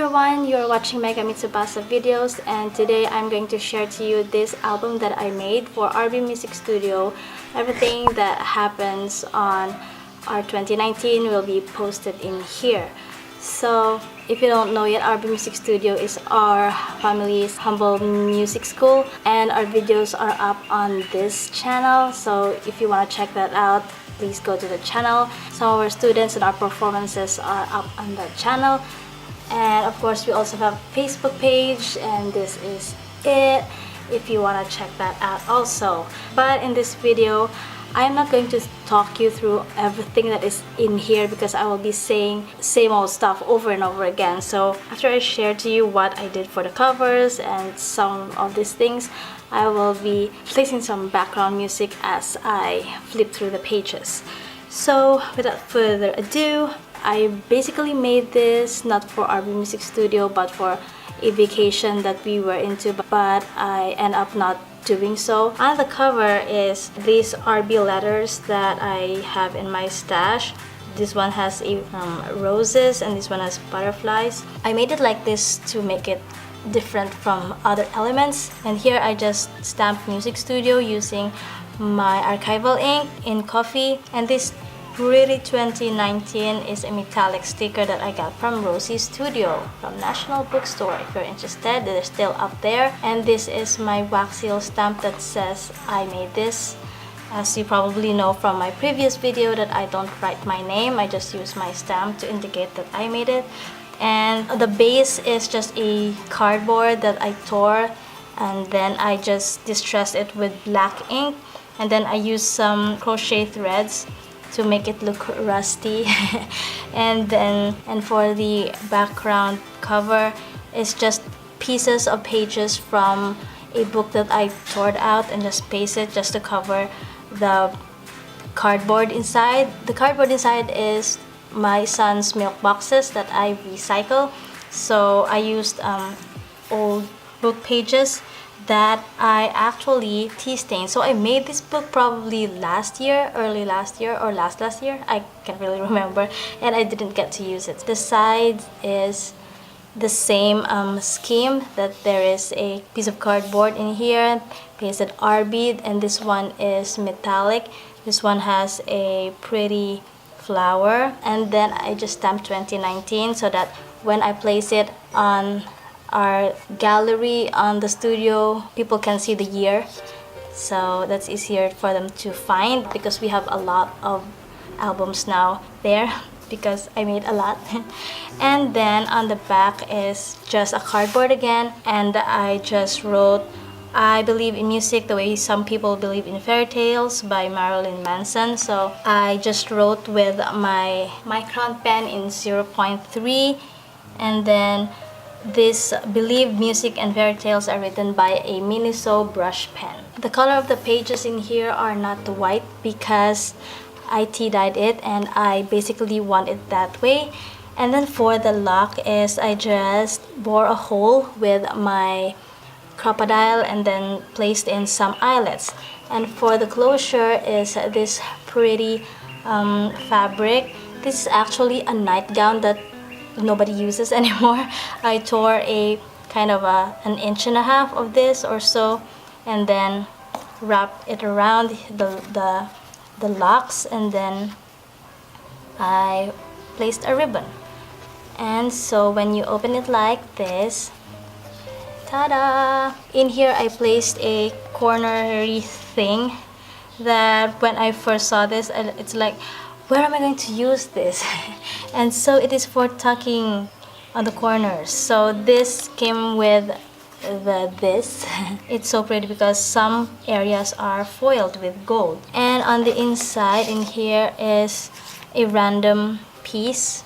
everyone, you're watching Megami Tsubasa videos, and today I'm going to share to you this album that I made for RB Music Studio. Everything that happens on our 2019 will be posted in here. So if you don't know yet, RB Music Studio is our family's humble music school, and our videos are up on this channel. So if you want to check that out, please go to the channel. Some of our students and our performances are up on that channel. And of course, we also have a Facebook page, and this is it if you want to check that out also. But in this video, I'm not going to talk you through everything that is in here because I will be saying same old stuff over and over again. So after I share to you what I did for the covers and some of these things, I will be placing some background music as I flip through the pages. So without further ado, I basically made this not for RB Music Studio but for a vacation that we were into, but I end up not doing so. On the cover is these RB letters that I have in my stash. This one has roses and this one has butterflies. I made it like this to make it different from other elements, and here I just stamped Music Studio using my archival ink in coffee, and this Pretty 2019 is a metallic sticker that I got from Rosie's Studio from National Bookstore. If you're interested, they're still up there. And this is my wax seal stamp that says I made this. As you probably know from my previous video that I don't write my name, I just use my stamp to indicate that I made it. And the base is just a cardboard that I tore, and then I just distressed it with black ink, and then I used some crochet threads to make it look rusty. And for the background cover, it's just pieces of pages from a book that I tore out and just pasted just to cover the cardboard inside. The cardboard inside is my son's milk boxes that I recycle. So I used old book pages that I actually tea stained. So I made this book probably last year, early last year or last year. I can't really remember, and I didn't get to use it. The side is the same scheme, that there is a piece of cardboard in here, pasted RB, and this one is metallic. This one has a pretty flower, and then I just stamped 2019 so that when I place it on our gallery on the studio, people can see the year, so that's easier for them to find because we have a lot of albums now there because I made a lot. And then on the back is just a cardboard again, and I just wrote I believe in music the way some people believe in fairy tales by Marilyn Manson. So I just wrote with my micron pen in 0.3, and then this Believe Music and Fairy Tales are written by a Miniso brush pen. The color of the pages in here are not white because I tea dyed it, and I basically want it that way. And then for the lock is I just bore a hole with my crocodile and then placed in some eyelets. And for the closure is this pretty fabric. This is actually a nightgown that nobody uses anymore. I tore a kind of an inch and a half of this or so, and then wrapped it around the locks, and then I placed a ribbon. And so when you open it like this, ta-da! In here I placed a cornery thing that when I first saw this, it's like, where am I going to use this? And so it is for tucking on the corners. So this came with this. It's so pretty because some areas are foiled with gold. And on the inside in here is a random piece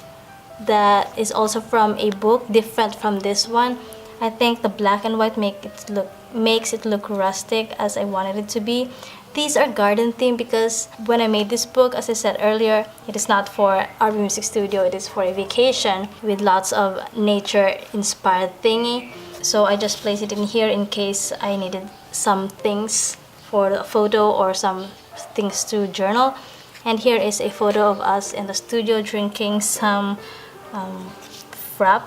that is also from a book, different from this one. I think the black and white makes it look rustic as I wanted it to be. These are garden themed because when I made this book, as I said earlier, it is not for RB Music Studio, it is for a vacation with lots of nature inspired thingy. So I just placed it in here in case I needed some things for the photo or some things to journal. And here is a photo of us in the studio drinking some wrap.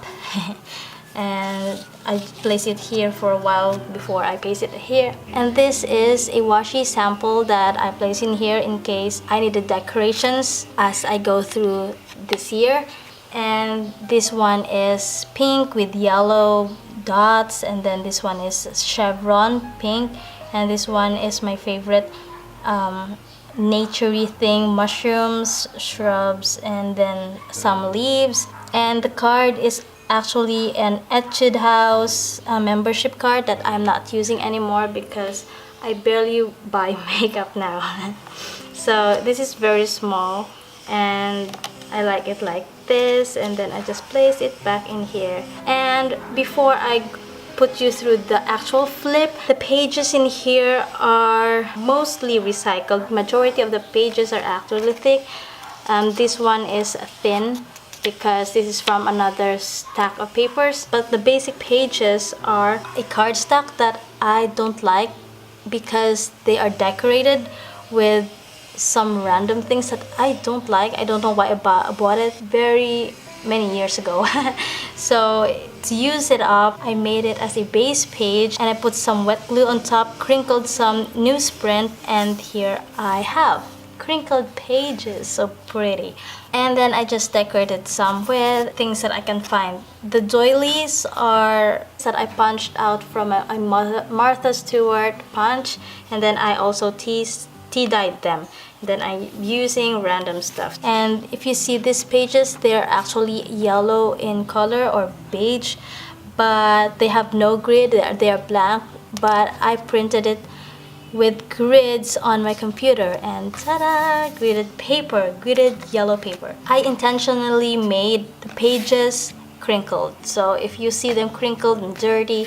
And I place it here for a while before I paste it here. And this is a washi sample that I place in here in case I need the decorations as I go through this year. And this one is pink with yellow dots, and then this one is chevron pink, and this one is my favorite naturey thing, mushrooms, shrubs, and then some leaves. And the card is actually an Etude House membership card that I'm not using anymore because I barely buy makeup now. So this is very small and I like it like this, and then I just place it back in here. And before I put you through the actual flip, the pages in here are mostly recycled. Majority of the pages are actually thick. This one is thin because this is from another stack of papers, but the basic pages are a cardstock that I don't like because they are decorated with some random things that I don't like. I don't know why I bought it very many years ago. So to use it up, I made it as a base page and I put some wet glue on top, crinkled some newsprint, and here I have crinkled pages. So pretty. And then I just decorated some with things that I can find. The doilies are that I punched out from a Martha Stewart punch, and then I also tea-dyed them. Then I'm using random stuff. And if you see these pages, they're actually yellow in color or beige, but they have no grid. They are blank, but I printed it with grids on my computer, and ta-da! Gridded paper, gridded yellow paper. I intentionally made the pages crinkled, so if you see them crinkled and dirty,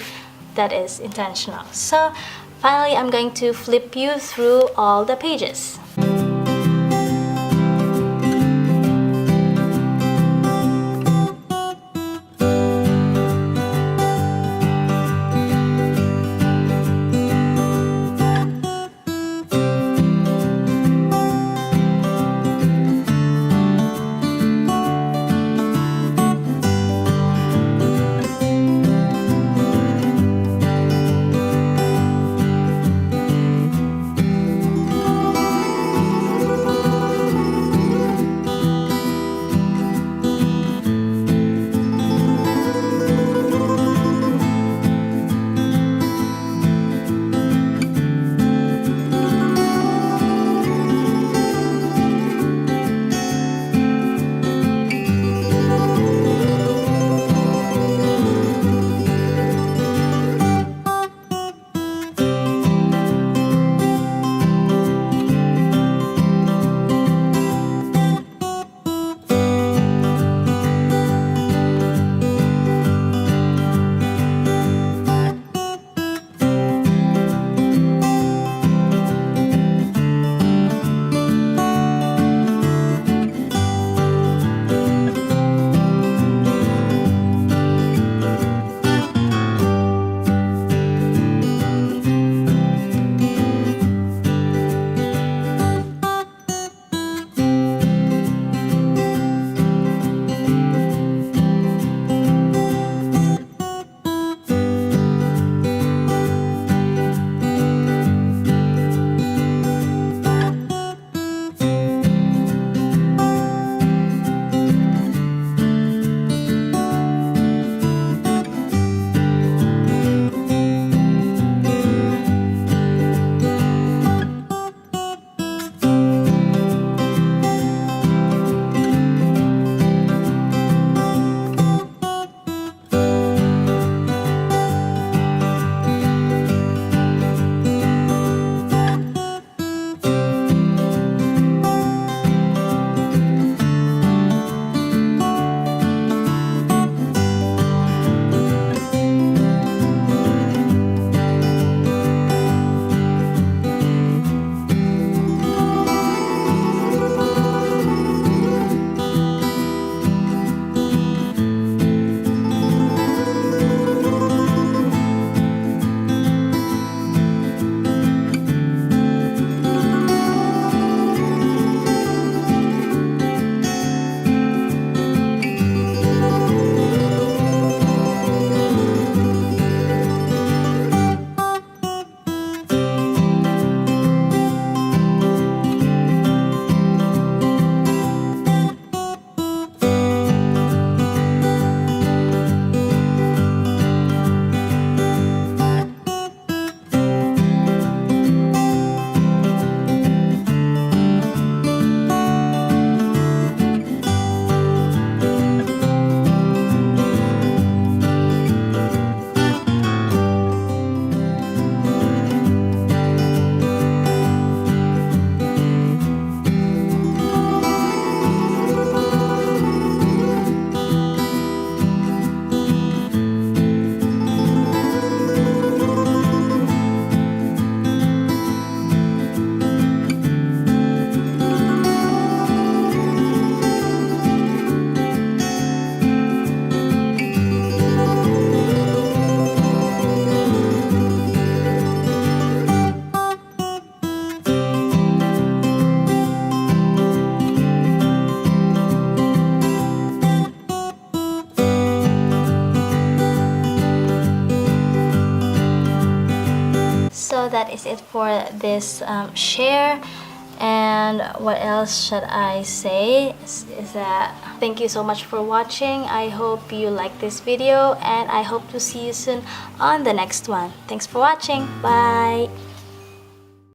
that is intentional. So finally, I'm going to flip you through all the pages. video, that is it for this share. And what else should I say is that thank you so much for watching. I hope you like this video, and I hope to see you soon on the next one. Thanks for watching. Bye.